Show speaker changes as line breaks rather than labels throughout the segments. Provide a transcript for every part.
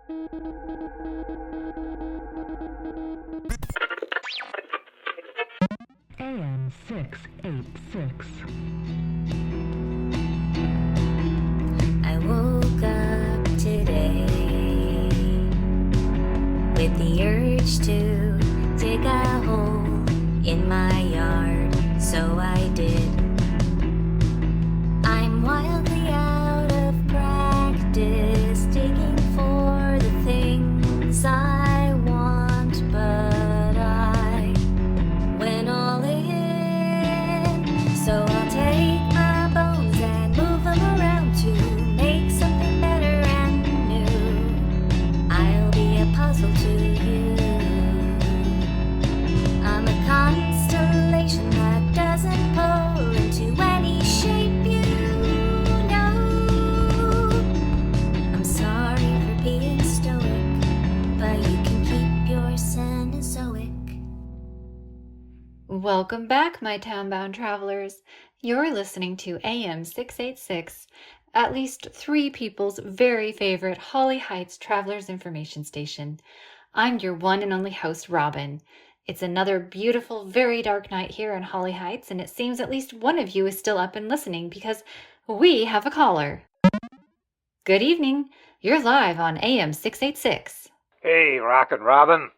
AM 686.
I woke up today with the urge to dig a hole in my yard, so I did. I'm wildly out of practice digging for the things I want, but I went all in. So I'll take my bones and move them around to make something better and new. I'll be a puzzle to you. I'm a constellation that doesn't pull into any shape you know. I'm sorry for being stoic, but you can keep your Cenozoic.
Welcome back, my town-bound travelers. You're listening to AM 686, at least three people's very favorite Holly Heights Travelers Information Station. I'm your one and only host, Robin. It's another beautiful, very dark night here in Holly Heights, and it seems at least one of you is still up and listening because we have a caller. Good evening. You're live on AM 686.
Hey, Rockin' Robin.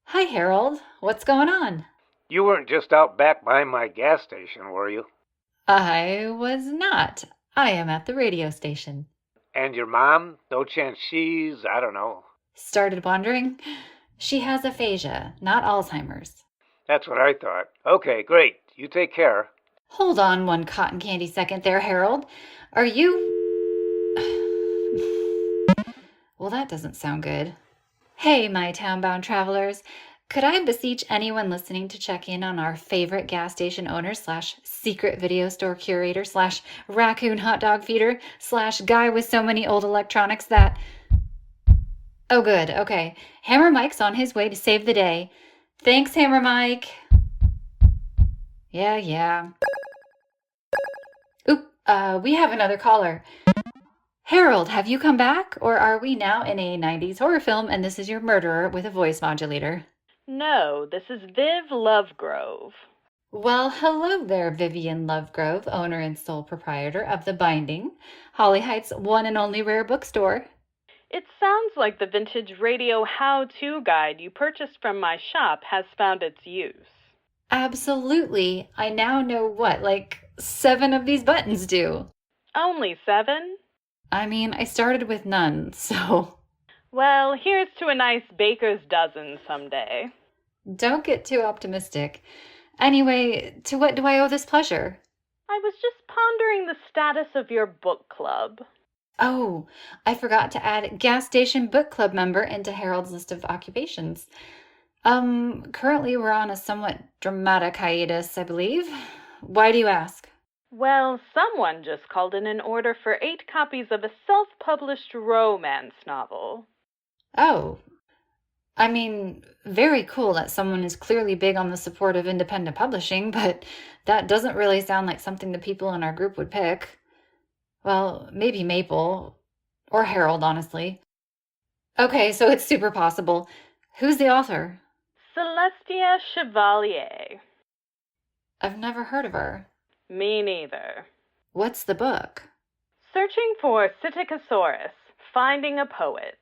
Hi, Harold. What's going on?
You weren't just out back by my gas station, were you?
I was not. I am at the radio station.
And your mom? No chance she's, I don't know.
Started wandering? She has aphasia, not Alzheimer's.
That's what I thought. Okay, great. You take care.
Hold on one cotton candy second there, Harold. Are you... Well, that doesn't sound good. Hey, my town-bound travelers. Could I beseech anyone listening to check in on our favorite gas station owner / secret video store curator / raccoon hot dog feeder / guy with so many old electronics that... Oh, good. Okay. Hammer Mike's on his way to save the day. Thanks, Hammer Mike. Yeah. Oop, we have another caller. Harold, have you come back? Or are we now in a 90s horror film and this is your murderer with a voice modulator?
No, this is Viv Lovegrove.
Well, hello there, Vivian Lovegrove, owner and sole proprietor of The Binding, Holly Heights' one and only rare bookstore.
It sounds like the vintage radio how-to guide you purchased from my shop has found its use.
Absolutely. I now know what, like 7 of these buttons do.
Only 7?
I mean, I started with none, so...
Well, here's to a nice baker's dozen someday.
Don't get too optimistic. Anyway, to what do I owe this pleasure?
I was just pondering the status of your book club.
Oh, I forgot to add gas station book club member into Harold's list of occupations. Currently we're on a somewhat dramatic hiatus, I believe. Why do you ask?
Well, someone just called in an order for 8 copies of a self-published romance novel.
Oh, I mean, very cool that someone is clearly big on the support of independent publishing, but that doesn't really sound like something the people in our group would pick. Well, maybe Maple, or Harold, honestly. Okay, so it's super possible. Who's the author?
Celestia Chevalier.
I've never heard of her.
Me neither.
What's the book?
Searching for Psittacosaurus, Finding a Poet.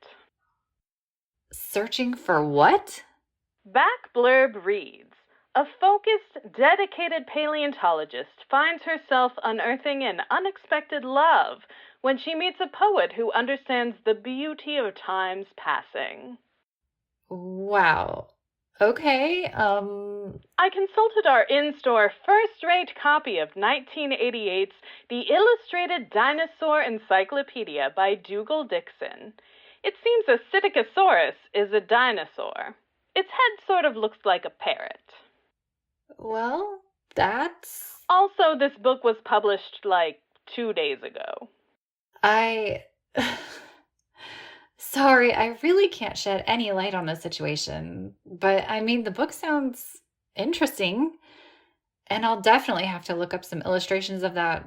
Searching for what?
Back blurb reads, a focused, dedicated paleontologist finds herself unearthing an unexpected love when she meets a poet who understands the beauty of time's passing.
Wow. Okay,
I consulted our in-store first-rate copy of 1988's The Illustrated Dinosaur Encyclopedia by Dougal Dixon. It seems a Psittacosaurus is a dinosaur. Its head sort of looks like a parrot.
Well, that's...
Also, this book was published, 2 days ago.
Sorry, I really can't shed any light on the situation. But, I mean, the book sounds interesting. And I'll definitely have to look up some illustrations of that.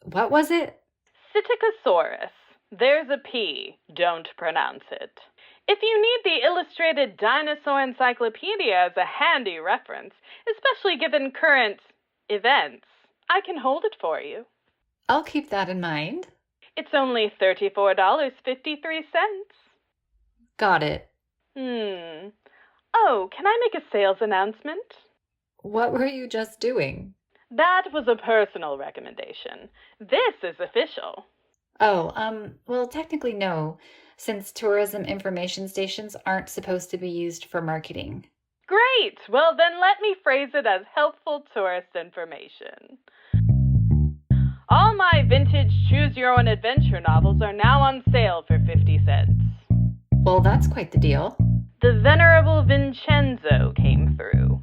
What was it?
Psittacosaurus. There's a P. Don't pronounce it. If you need the Illustrated Dinosaur Encyclopedia as a handy reference, especially given current events, I can hold it for you.
I'll keep that in mind.
It's only $34.53.
Got it.
Oh, can I make a sales announcement?
What were you just doing?
That was a personal recommendation. This is official.
Oh, well, technically no, since tourism information stations aren't supposed to be used for marketing.
Great! Well, then let me phrase it as helpful tourist information. All my vintage choose-your-own-adventure novels are now on sale for 50 cents.
Well, that's quite the deal.
The Venerable Vincenzo came through.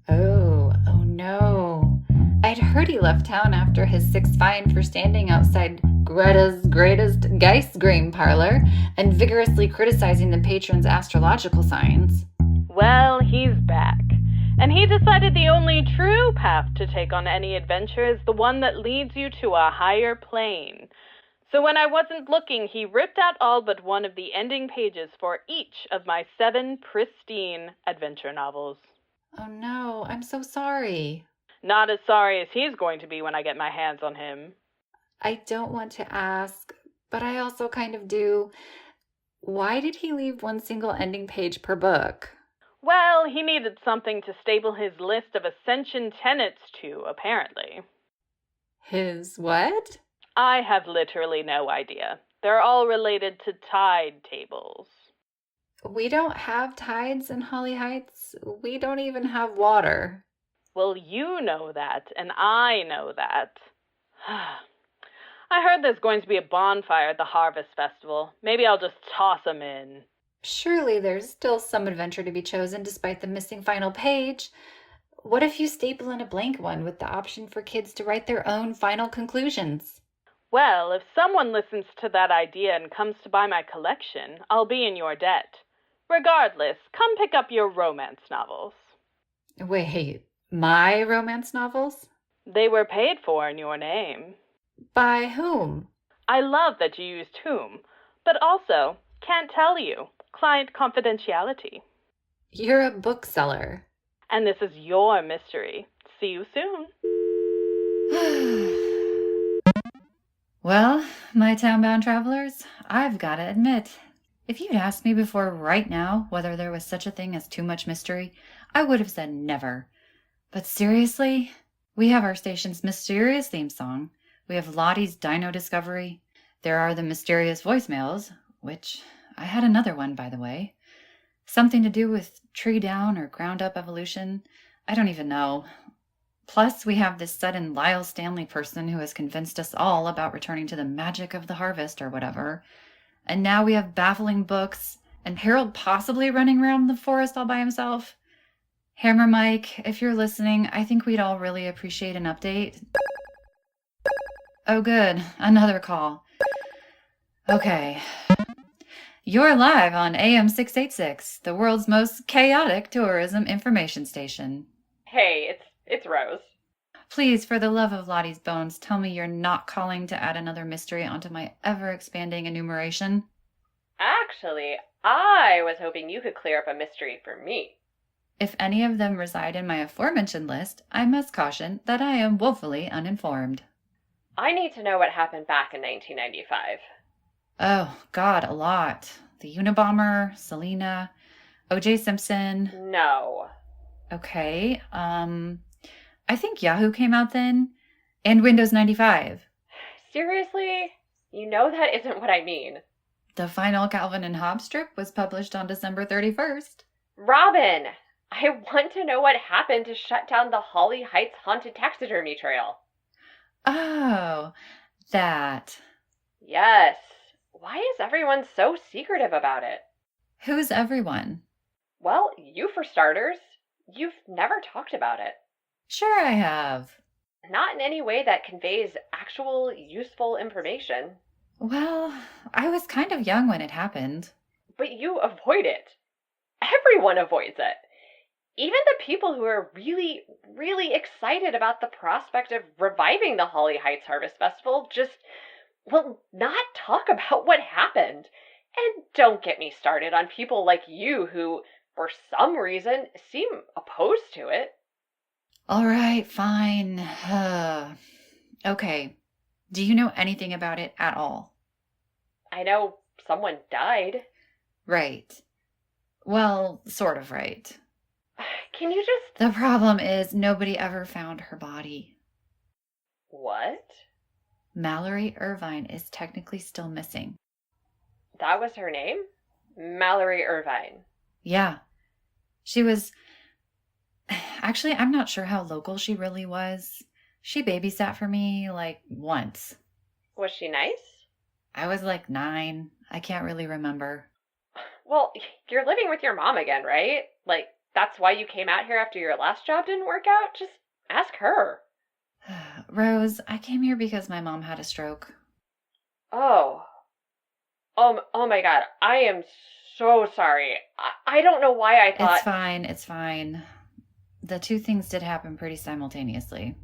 Oh no. I'd heard he left town after his 6th fine for standing outside Greta's greatest Geistgream parlor and vigorously criticizing the patron's astrological signs.
Well, he's back. And he decided the only true path to take on any adventure is the one that leads you to a higher plane. So when I wasn't looking, he ripped out all but one of the ending pages for each of my 7 pristine adventure novels.
Oh no, I'm so sorry.
Not as sorry as he's going to be when I get my hands on him.
I don't want to ask, but I also kind of do. Why did he leave one single ending page per book?
Well, he needed something to staple his list of Ascension tenets to, apparently.
His what?
I have literally no idea. They're all related to tide tables.
We don't have tides in Holly Heights. We don't even have water.
Well, you know that, and I know that. I heard there's going to be a bonfire at the Harvest Festival. Maybe I'll just toss 'em in.
Surely there's still some adventure to be chosen despite the missing final page. What if you staple in a blank one with the option for kids to write their own final conclusions?
Well, if someone listens to that idea and comes to buy my collection, I'll be in your debt. Regardless, come pick up your romance novels.
Wait, my romance novels?
They were paid for in your name.
By whom?
I love that you used whom, but also, can't tell you. Client confidentiality.
You're a bookseller.
And this is your mystery. See you soon.
Well, my town-bound travelers, I've got to admit, if you'd asked me before right now whether there was such a thing as too much mystery, I would have said never. But seriously, we have our station's mysterious theme song. We have Lotte's Dino Discovery. There are the mysterious voicemails, which I had another one, by the way. Something to do with tree down or ground up evolution. I don't even know. Plus, we have this sudden Lyle Stanley person who has convinced us all about returning to the magic of the harvest or whatever. And now we have baffling books and Harold possibly running around the forest all by himself. Hammer Mike, if you're listening, I think we'd all really appreciate an update. Oh, good. Another call. Okay. You're live on AM 686, the world's most chaotic tourism information station.
Hey, it's Rose.
Please, for the love of Lottie's bones, tell me you're not calling to add another mystery onto my ever-expanding enumeration.
Actually, I was hoping you could clear up a mystery for me.
If any of them reside in my aforementioned list, I must caution that I am woefully uninformed.
I need to know what happened back in 1995.
Oh, God, a lot. The Unabomber, Selena, O.J. Simpson.
No.
Okay, I think Yahoo came out then, and Windows 95.
Seriously? You know that isn't what I mean.
The final Calvin and Hobbes strip was published on December 31st.
Robin! I want to know what happened to shut down the Holly Heights Haunted Taxidermy Trail.
Oh, that.
Yes. Why is everyone so secretive about it?
Who's everyone?
Well, you for starters. You've never talked about it.
Sure I have.
Not in any way that conveys actual, useful information.
Well, I was kind of young when it happened.
But you avoid it. Everyone avoids it. Even the people who are really, really excited about the prospect of reviving the Holly Heights Harvest Festival just will not talk about what happened. And don't get me started on people like you who, for some reason, seem opposed to it.
All right, fine. Okay. Do you know anything about it at all?
I know someone died.
Right. Well, sort of right.
Can you just...
The problem is nobody ever found her body.
What?
Mallory Irvine is technically still missing.
That was her name? Mallory Irvine.
Yeah. She was... Actually, I'm not sure how local she really was. She babysat for me, once.
Was she nice?
I was 9. I can't really remember.
Well, you're living with your mom again, right? That's why you came out here after your last job didn't work out? Just ask her.
Rose, I came here because my mom had a stroke.
Oh. Oh my God. I am so sorry. I don't know why I thought...
It's fine. The two things did happen pretty simultaneously.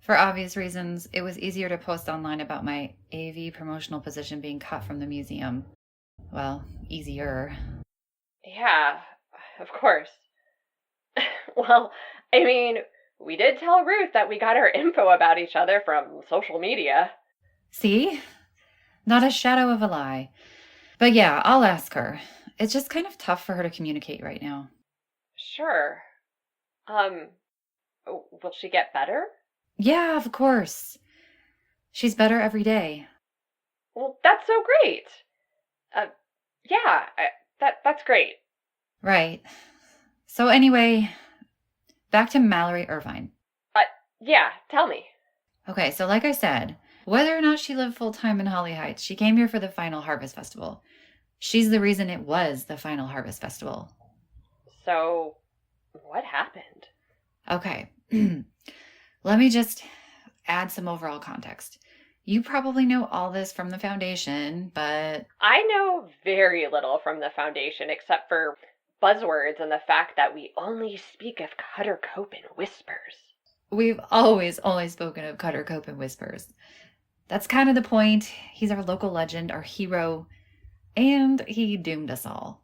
For obvious reasons, it was easier to post online about my AV promotional position being cut from the museum. Well, easier.
Yeah, of course. Well, I mean, we did tell Ruth that we got our info about each other from social media.
See? Not a shadow of a lie. But yeah, I'll ask her. It's just kind of tough for her to communicate right now.
Sure. Will she get better?
Yeah, of course. She's better every day.
Well, that's so great. Yeah, that's great.
Right. So anyway, back to Mallory Irvine.
Yeah, tell me.
Okay, so like I said, whether or not she lived full-time in Holly Heights, she came here for the Final Harvest Festival. She's the reason it was the Final Harvest Festival.
So, what happened?
Okay. Let me just add some overall context. You probably know all this from the foundation, but...
I know very little from the foundation except for buzzwords and the fact that we only speak of Cutter Cope in whispers.
We've always only spoken of Cutter Cope in whispers. That's kind of the point. He's our local legend, our hero, and he doomed us all.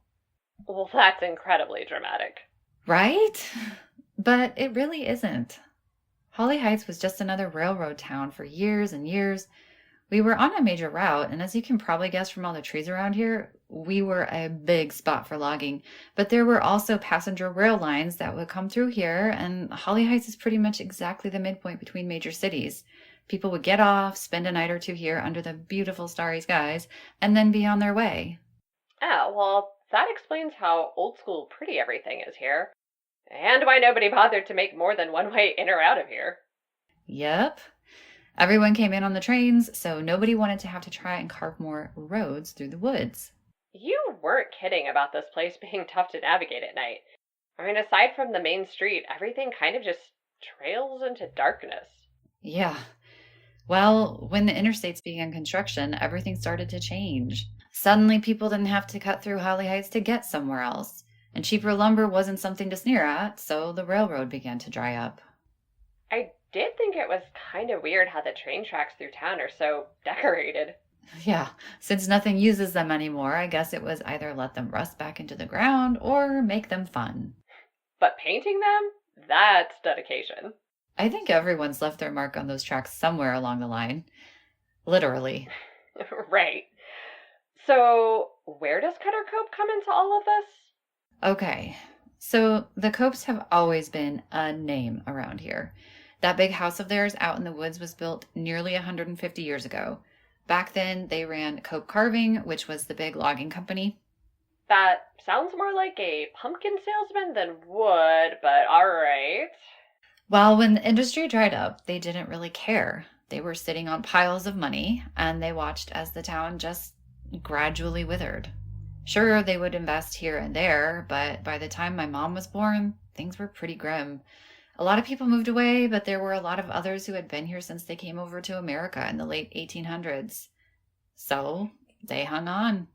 Well, that's incredibly dramatic.
Right? But it really isn't. Holly Heights was just another railroad town for years and years. We were on a major route, and as you can probably guess from all the trees around here, we were a big spot for logging. But there were also passenger rail lines that would come through here, and Holly Heights is pretty much exactly the midpoint between major cities. People would get off, spend a night or two here under the beautiful starry skies, and then be on their way.
Oh, well, that explains how old school pretty everything is here. And why nobody bothered to make more than one way in or out of here.
Yep. Everyone came in on the trains, so nobody wanted to have to try and carve more roads through the woods.
You weren't kidding about this place being tough to navigate at night. I mean, aside from the main street, everything kind of just trails into darkness.
Yeah. Well, when the interstates began construction, everything started to change. Suddenly, people didn't have to cut through Holly Heights to get somewhere else. And cheaper lumber wasn't something to sneer at, so the railroad began to dry up.
I did think it was kind of weird how the train tracks through town are so decorated.
Yeah, since nothing uses them anymore, I guess it was either let them rust back into the ground or make them fun.
But painting them? That's dedication.
I think everyone's left their mark on those tracks somewhere along the line. Literally.
Right. So, where does Cutter Cope come into all of this?
Okay, so the Copes have always been a name around here. That big house of theirs out in the woods was built nearly 150 years ago. Back then, they ran Cope Carving, which was the big logging company.
That sounds more like a pumpkin salesman than wood, but alright.
Well, when the industry dried up, they didn't really care. They were sitting on piles of money, and they watched as the town just gradually withered. Sure, they would invest here and there, but by the time my mom was born, things were pretty grim. A lot of people moved away, but there were a lot of others who had been here since they came over to America in the late 1800s. So they hung on.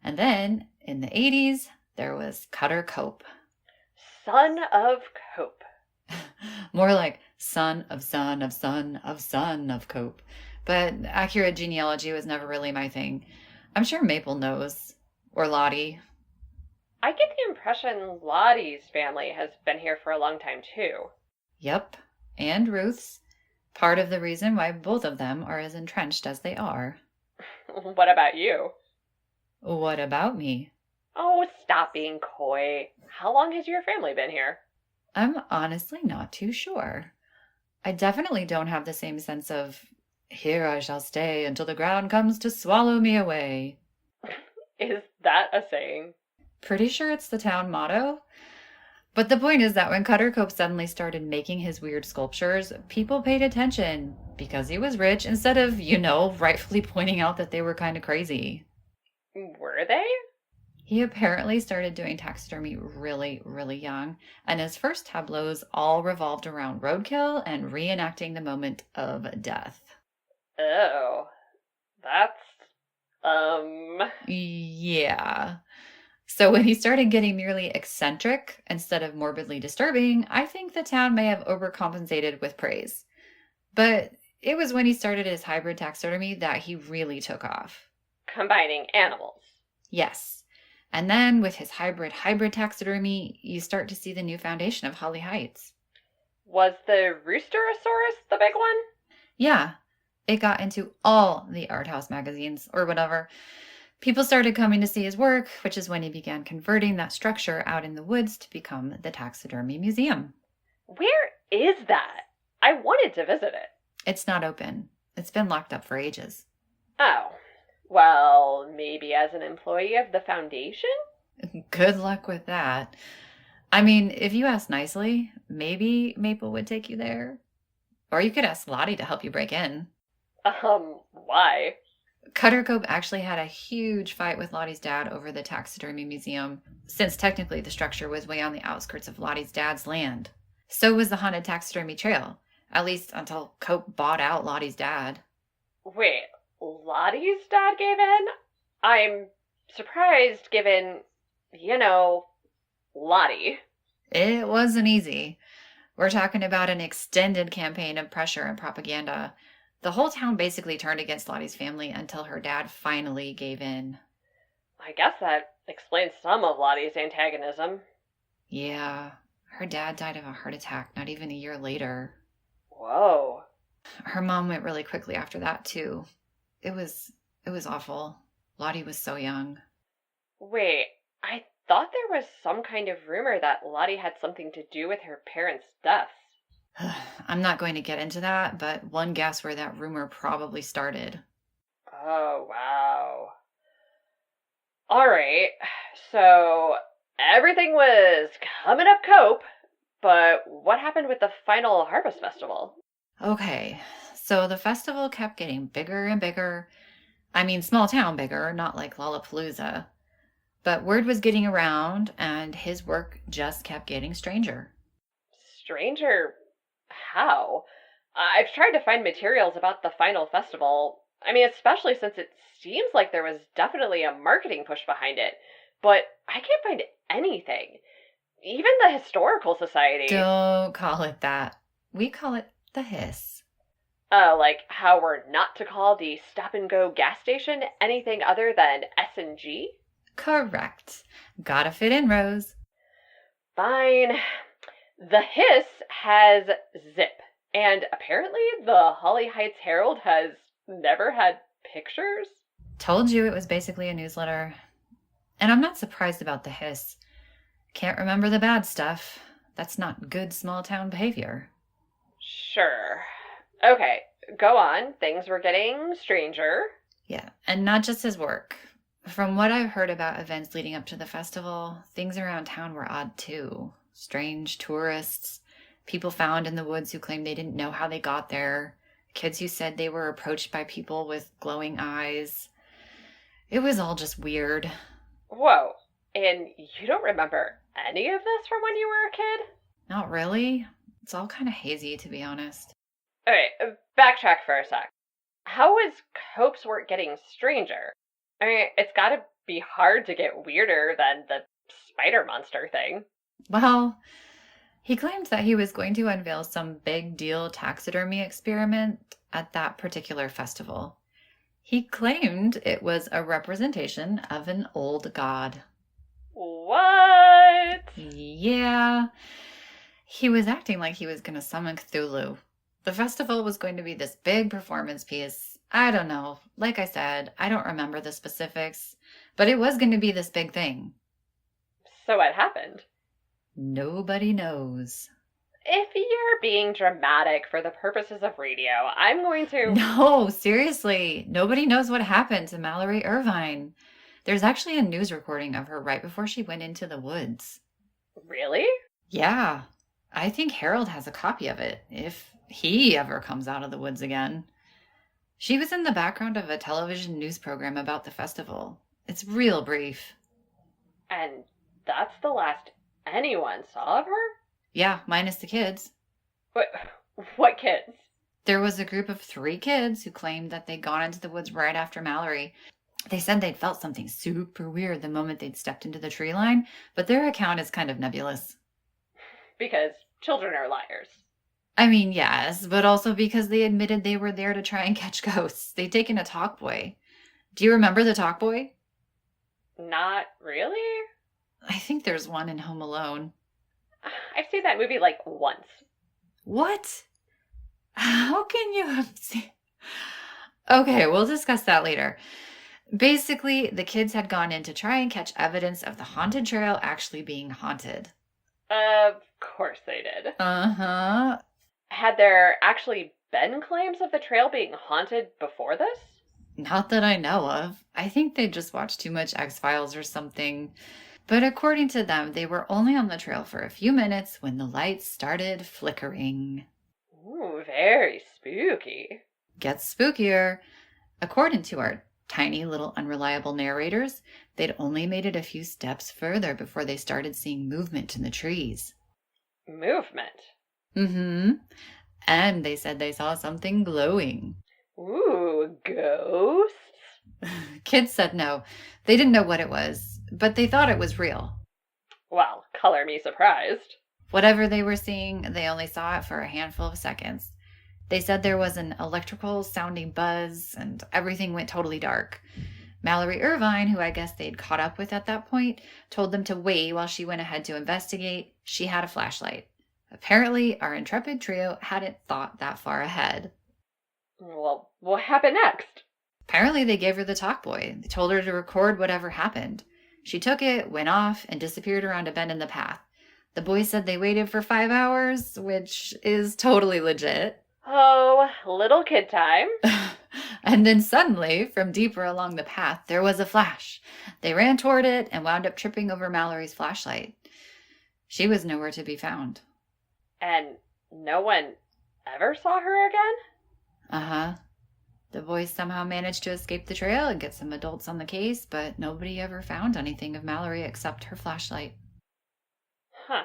And then, in the 80s, there was Cutter Cope.
Son of Cope.
More like son of son of son of son of Cope. But accurate genealogy was never really my thing. I'm sure Maple knows. Or Lotte.
I get the impression Lottie's family has been here for a long time, too.
Yep. And Ruth's. Part of the reason why both of them are as entrenched as they are.
What about you?
What about me?
Oh, stop being coy. How long has your family been here?
I'm honestly not too sure. I definitely don't have the same sense of, here I shall stay until the ground comes to swallow me away.
Is that a saying?
Pretty sure it's the town motto. But the point is that when Cutter Cope suddenly started making his weird sculptures, people paid attention because he was rich instead of, rightfully pointing out that they were kind of crazy.
Were they?
He apparently started doing taxidermy really, really young, and his first tableaus all revolved around roadkill and reenacting the moment of death.
Oh, that's,
Yeah. So when he started getting merely eccentric instead of morbidly disturbing, I think the town may have overcompensated with praise. But it was when he started his hybrid taxidermy that he really took off.
Combining animals.
Yes. And then with his hybrid taxidermy, you start to see the new foundation of Holly Heights.
Was the Roosterosaurus the big one?
Yeah. It got into all the art house magazines or whatever. People started coming to see his work, which is when he began converting that structure out in the woods to become the Taxidermy Museum.
Where is that? I wanted to visit it.
It's not open. It's been locked up for ages.
Oh. Well, maybe as an employee of the foundation?
Good luck with that. I mean, if you ask nicely, maybe Maple would take you there. Or you could ask Lotte to help you break in.
Why?
Cutter Cope actually had a huge fight with Lottie's dad over the taxidermy museum, since technically the structure was way on the outskirts of Lottie's dad's land. So was the haunted taxidermy trail, at least until Cope bought out Lottie's dad.
Wait, Lottie's dad gave in? I'm surprised given, Lotte.
It wasn't easy. We're talking about an extended campaign of pressure and propaganda. The whole town basically turned against Lottie's family until her dad finally gave in.
I guess that explains some of Lottie's antagonism.
Yeah, her dad died of a heart attack not even a year later.
Whoa.
Her mom went really quickly after that, too. It was awful. Lotte was so young.
Wait, I thought there was some kind of rumor that Lotte had something to do with her parents' deaths.
I'm not going to get into that, but one guess where that rumor probably started.
Oh, wow. All right, so everything was coming up Cope, but what happened with the final Harvest Festival?
Okay, so the festival kept getting bigger and bigger. I mean, small town bigger, not like Lollapalooza. But word was getting around, and his work just kept getting stranger.
Stranger? How? I've tried to find materials about the final festival. I mean, especially since it seems like there was definitely a marketing push behind it. But I can't find anything. Even the Historical Society.
Don't call it that. We call it the hiss.
Like how we're not to call the stop-and-go gas station anything other than S&G?
Correct. Gotta fit in, Rose.
Fine. The Hiss has Zip, and apparently the Holly Heights Herald has never had pictures?
Told you it was basically a newsletter. And I'm not surprised about the Hiss. Can't remember the bad stuff. That's not good small town behavior.
Sure. Okay, go on. Things were getting stranger.
Yeah, and not just his work. From what I've heard about events leading up to the festival, things around town were odd too. Strange tourists, people found in the woods who claimed they didn't know how they got there, kids who said they were approached by people with glowing eyes. It was all just weird.
Whoa, and you don't remember any of this from when you were a kid?
Not really. It's all kind of hazy, to be honest.
Okay, backtrack for a sec. How is Cope's work getting stranger? I mean, it's gotta be hard to get weirder than the spider monster thing.
Well, he claimed that he was going to unveil some big deal taxidermy experiment at that particular festival. He claimed it was a representation of an old god.
What?
Yeah. He was acting like he was going to summon Cthulhu. The festival was going to be this big performance piece. I don't know. Like I said, I don't remember the specifics, but it was going to be this big thing.
So what happened?
Nobody knows.
If you're being dramatic for the purposes of radio, I'm going to...
No, seriously. Nobody knows what happened to Mallory Irvine. There's actually a news recording of her right before she went into the woods.
Really?
Yeah. I think Harold has a copy of it, if he ever comes out of the woods again. She was in the background of a television news program about the festival. It's real brief.
And that's the last anyone saw of her?
Yeah, minus the kids.
What kids?
There was a group of 3 kids who claimed that they'd gone into the woods right after Mallory. They said they'd felt something super weird the moment they'd stepped into the tree line, but their account is kind of nebulous.
Because children are liars.
I mean, yes, but also because they admitted they were there to try and catch ghosts. They'd taken a talk boy. Do you remember the talk boy?
Not really?
I think there's one in Home Alone.
I've seen that movie like once.
What? How can you have seen... Okay, we'll discuss that later. Basically, the kids had gone in to try and catch evidence of the haunted trail actually being haunted.
Of course they did.
Uh-huh.
Had there actually been claims of the trail being haunted before this?
Not that I know of. I think they just watched too much X-Files or something. But according to them, they were only on the trail for a few minutes when the lights started flickering.
Ooh, very spooky.
Gets spookier. According to our tiny little unreliable narrators, they'd only made it a few steps further before they started seeing movement in the trees.
Movement?
Mm-hmm. And they said they saw something glowing.
Ooh, ghosts?
Kids said no. They didn't know what it was, but they thought it was real.
Well, color me surprised.
Whatever they were seeing, they only saw it for a handful of seconds. They said there was an electrical sounding buzz and everything went totally dark. Mallory Irvine, who I guess they'd caught up with at that point, told them to wait while she went ahead to investigate. She had a flashlight. Apparently, our intrepid trio hadn't thought that far ahead.
Well, what happened next?
Apparently, they gave her the talk boy. They told her to record whatever happened. She took it, went off, and disappeared around a bend in the path. The boys said they waited for 5 hours, which is totally legit.
Oh, little kid time.
And then suddenly, from deeper along the path, there was a flash. They ran toward it and wound up tripping over Mallory's flashlight. She was nowhere to be found.
And no one ever saw her again?
Uh-huh. The boys somehow managed to escape the trail and get some adults on the case, but nobody ever found anything of Mallory except her flashlight.
Huh.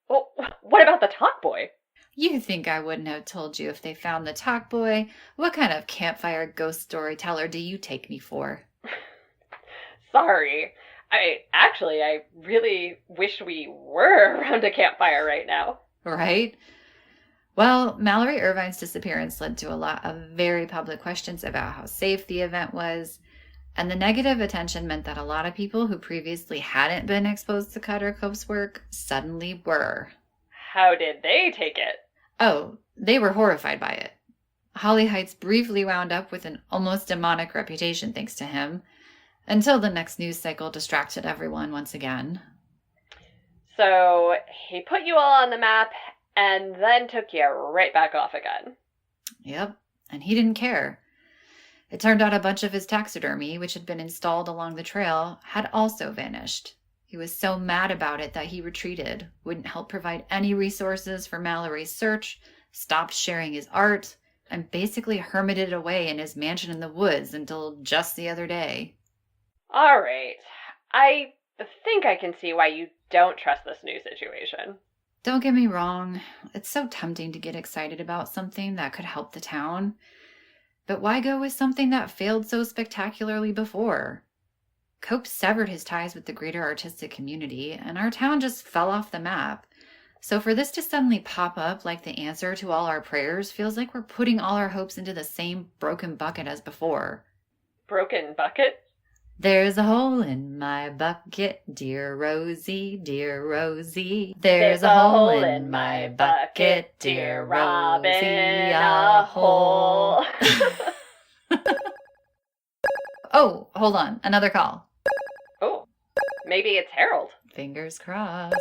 Well, what about the talk boy?
You think I wouldn't have told you if they found the talk boy? What kind of campfire ghost storyteller do you take me for?
Sorry. I really wish we were around a campfire right now.
Right? Well, Mallory Irvine's disappearance led to a lot of very public questions about how safe the event was, and the negative attention meant that a lot of people who previously hadn't been exposed to Cutter Cove's work suddenly were.
How did they take it?
Oh, they were horrified by it. Holly Heights briefly wound up with an almost demonic reputation thanks to him, until the next news cycle distracted everyone once again.
So he put you all on the map and then took you right back off again.
Yep, and he didn't care. It turned out a bunch of his taxidermy, which had been installed along the trail, had also vanished. He was so mad about it that he retreated, wouldn't help provide any resources for Mallory's search, stopped sharing his art, and basically hermited away in his mansion in the woods until just the other day.
All right. I think I can see why you don't trust this new situation.
Don't get me wrong. It's so tempting to get excited about something that could help the town. But why go with something that failed so spectacularly before? Cope severed his ties with the greater artistic community, and our town just fell off the map. So for this to suddenly pop up like the answer to all our prayers feels like we're putting all our hopes into the same broken bucket as before.
Broken bucket?
There's a hole in my bucket, dear Rosie, dear Rosie. There's a hole in my bucket, dear Rosie, a hole. Oh, hold on. Another call.
Oh, maybe it's Harold.
Fingers crossed.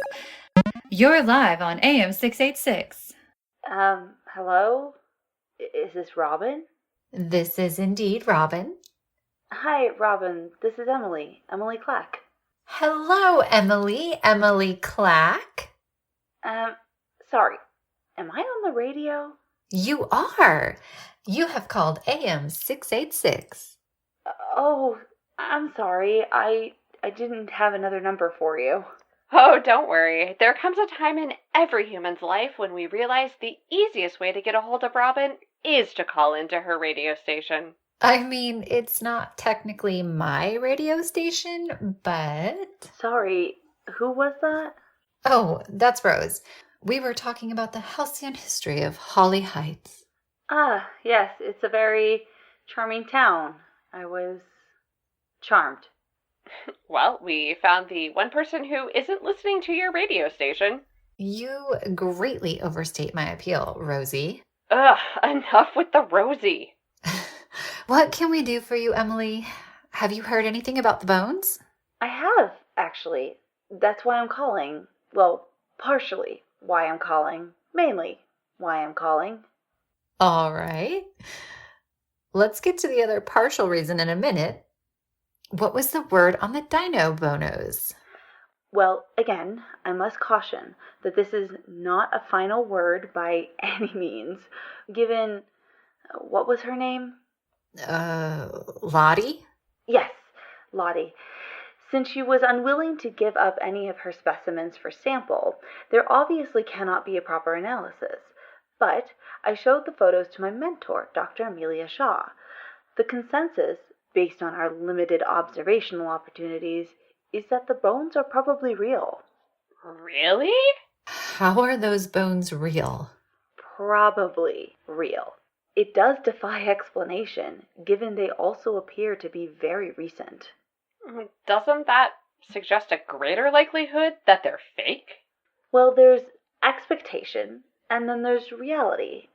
You're live on AM 686.
Hello? Is this Robin?
This is indeed Robin.
Hi, Robin. This is Emily Clack.
Hello, Emily Clack.
Sorry. Am I on the radio?
You are. You have called AM 686.
Oh, I'm sorry. I didn't have another number for you.
Oh, don't worry. There comes a time in every human's life when we realize the easiest way to get a hold of Robin is to call into her radio station.
I mean, it's not technically my radio station, but...
Sorry, who was that?
Oh, that's Rose. We were talking about the halcyon history of Holly Heights.
Ah, yes, it's a very charming town. I was charmed.
Well, we found the one person who isn't listening to your radio station.
You greatly overstate my appeal, Rosie.
Ugh, enough with the Rosie.
What can we do for you, Emily? Have you heard anything about the bones?
I have, actually. That's why I'm calling. Well, partially why I'm calling. Mainly why I'm calling.
All right. Let's get to the other partial reason in a minute. What was the word on the dino bonos?
Well, again, I must caution that this is not a final word by any means, given... what was her name?
Lotte?
Yes, Lotte. Since she was unwilling to give up any of her specimens for sample, there obviously cannot be a proper analysis. But I showed the photos to my mentor, Dr. Amelia Shaw. The consensus, based on our limited observational opportunities, is that the bones are probably real.
Really?
How are those bones real?
Probably real. It does defy explanation, given they also appear to be very recent.
Doesn't that suggest a greater likelihood that they're fake?
Well, there's expectation, and then there's reality.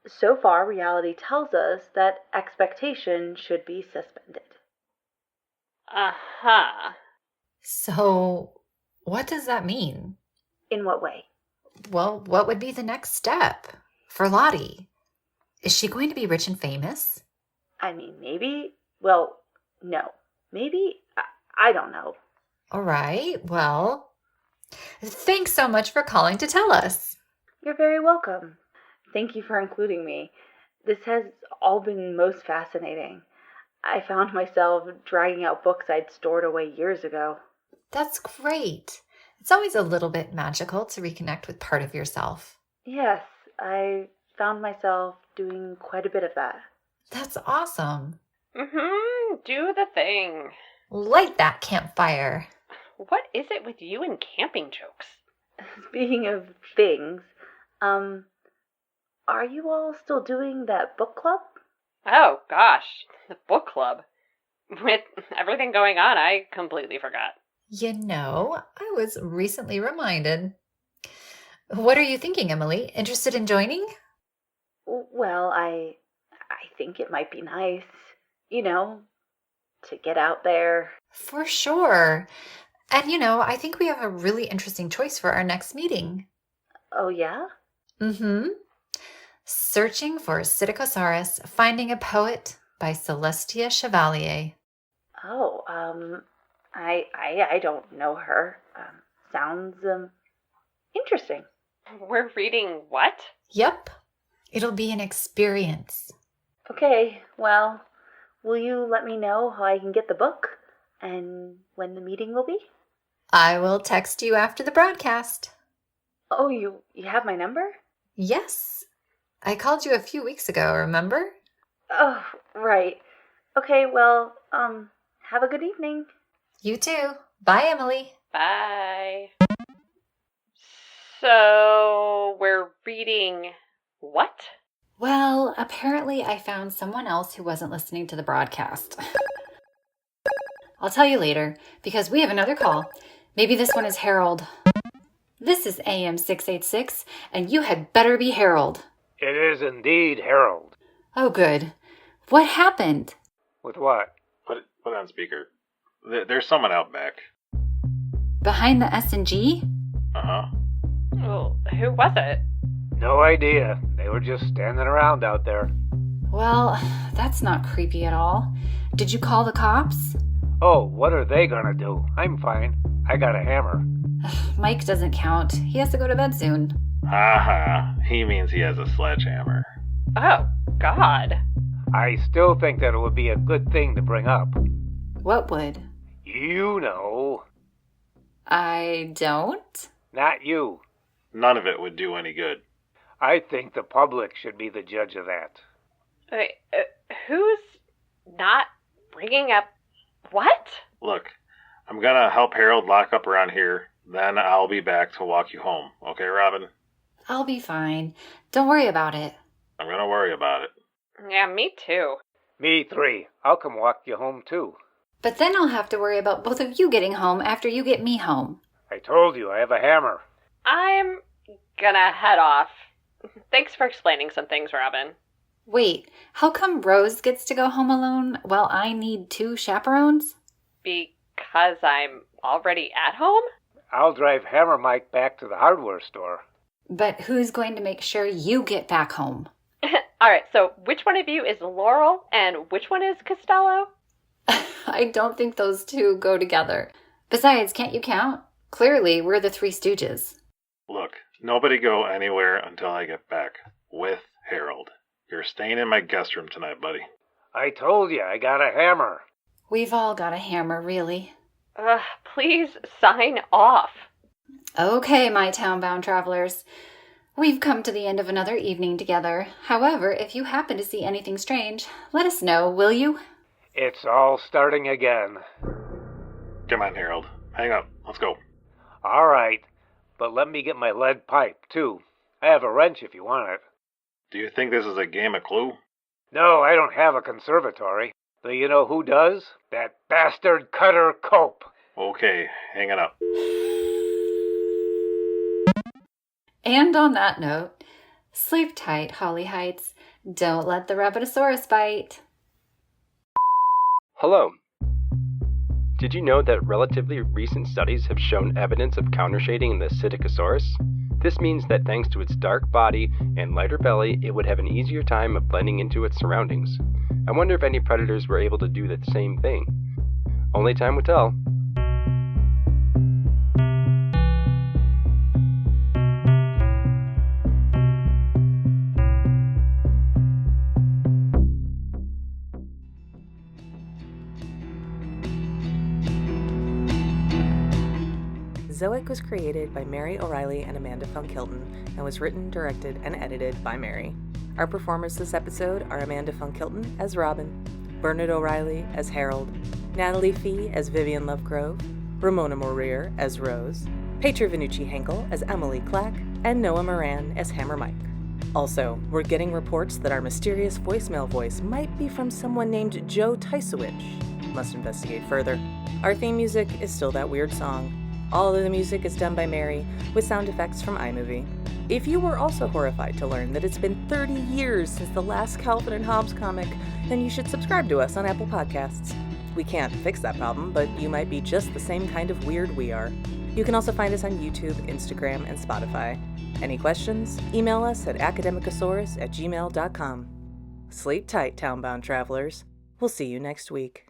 So far, reality tells us that expectation should be suspended.
Uh-huh.
So, what does that mean?
In what way?
Well, what would be the next step for Lotte? Is she going to be rich and famous?
I mean, maybe. Well, no. Maybe. I don't know.
All right. Well, thanks so much for calling to tell us.
You're very welcome. Thank you for including me. This has all been most fascinating. I found myself dragging out books I'd stored away years ago.
That's great. It's always a little bit magical to reconnect with part of yourself.
Yes, I found myself doing quite a bit of that.
That's awesome.
Do the thing.
Light that campfire.
What is it with you and camping jokes?
Speaking of things, are you all still doing that book club?
Oh, gosh. The book club. With everything going on, I completely forgot.
You know, I was recently reminded. What are you thinking, Emily? Interested in joining?
Well, I think it might be nice, to get out there.
For sure. And, I think we have a really interesting choice for our next meeting.
Oh, yeah?
Mm-hmm. Searching for Psittacosaurus, Finding a Poet by Celestia Chevalier.
Oh, I don't know her. Sounds, interesting.
We're reading what?
Yep. It'll be an experience.
Okay, well, will you let me know how I can get the book and when the meeting will be?
I will text you after the broadcast.
Oh, you have my number?
Yes. I called you a few weeks ago, remember?
Oh, right. Okay, well, have a good evening.
You too. Bye, Emily.
Bye. So, we're reading what?
Well, apparently I found someone else who wasn't listening to the broadcast.
I'll tell you later, because we have another call. Maybe this one is Harold. This is AM 686, and you had better be Harold.
It is indeed Harold.
Oh, good. What happened?
With what?
Put it on speaker. There's someone out back.
Behind the S&G?
Uh-huh.
Well, who was it?
No idea. They were just standing around out there.
Well, that's not creepy at all. Did you call the cops?
Oh, what are they gonna do? I'm fine. I got a hammer.
Mike doesn't count. He has to go to bed soon.
Aha. He means he has a sledgehammer.
Oh, God.
I still think that it would be a good thing to bring up.
What would?
You know.
I don't?
Not you.
None of it would do any good.
I think the public should be the judge of that.
Wait, who's not bringing up what?
Look, I'm gonna help Harold lock up around here, then I'll be back to walk you home. Okay, Robin?
I'll be fine. Don't worry about it.
I'm gonna worry about it.
Yeah, me too.
Me 3. I'll come walk you home too.
But then I'll have to worry about both of you getting home after you get me home.
I told you I have a hammer.
I'm gonna head off. Thanks for explaining some things, Robin.
Wait, how come Rose gets to go home alone while I need 2 chaperones?
Because I'm already at home?
I'll drive Hammer Mike back to the hardware store.
But who's going to make sure you get back home?
Alright, so which one of you is Laurel and which one is Costello?
I don't think those two go together. Besides, can't you count? Clearly, we're the 3 Stooges.
Look, nobody go anywhere until I get back. With Harold. You're staying in my guest room tonight, buddy.
I told you I got a hammer.
We've all got a hammer, really.
Please sign off.
Okay, my town-bound travelers. We've come to the end of another evening together. However, if you happen to see anything strange, let us know, will you?
It's all starting again.
Come on, Harold. Hang up. Let's go.
All right, but let me get my lead pipe, too. I have a wrench if you want it.
Do you think this is a game of Clue?
No, I don't have a conservatory. But you know who does? That bastard Cutter Cope.
Okay, hang it up.
And on that note, sleep tight, Holly Heights. Don't let the Rabbitosaurus bite.
Hello. Did you know that relatively recent studies have shown evidence of countershading in the Psittacosaurus? This means that thanks to its dark body and lighter belly, it would have an easier time of blending into its surroundings. I wonder if any predators were able to do the same thing. Only time will tell.
Zoic was created by Mary O'Reilly and Amanda Funk-Hilton and was written, directed, and edited by Mary. Our performers this episode are Amanda Funk-Hilton as Robin, Bernard O'Reilly as Harold, Natalie Fee as Vivian Lovegrove, Ramona Mourir as Rose, Petra Vannucci-Henkel as Emily Clack, and Noah Moran as Hammer Mike. Also, we're getting reports that our mysterious voicemail voice might be from someone named Joe Tychewicz. Must investigate further. Our theme music is still that weird song. All of the music is done by Mary, with sound effects from iMovie. If you were also horrified to learn that it's been 30 years since the last Calvin and Hobbes comic, then you should subscribe to us on Apple Podcasts. We can't fix that problem, but you might be just the same kind of weird we are. You can also find us on YouTube, Instagram, and Spotify. Any questions? Email us at academicosaurus@gmail.com. Sleep tight, townbound travelers. We'll see you next week.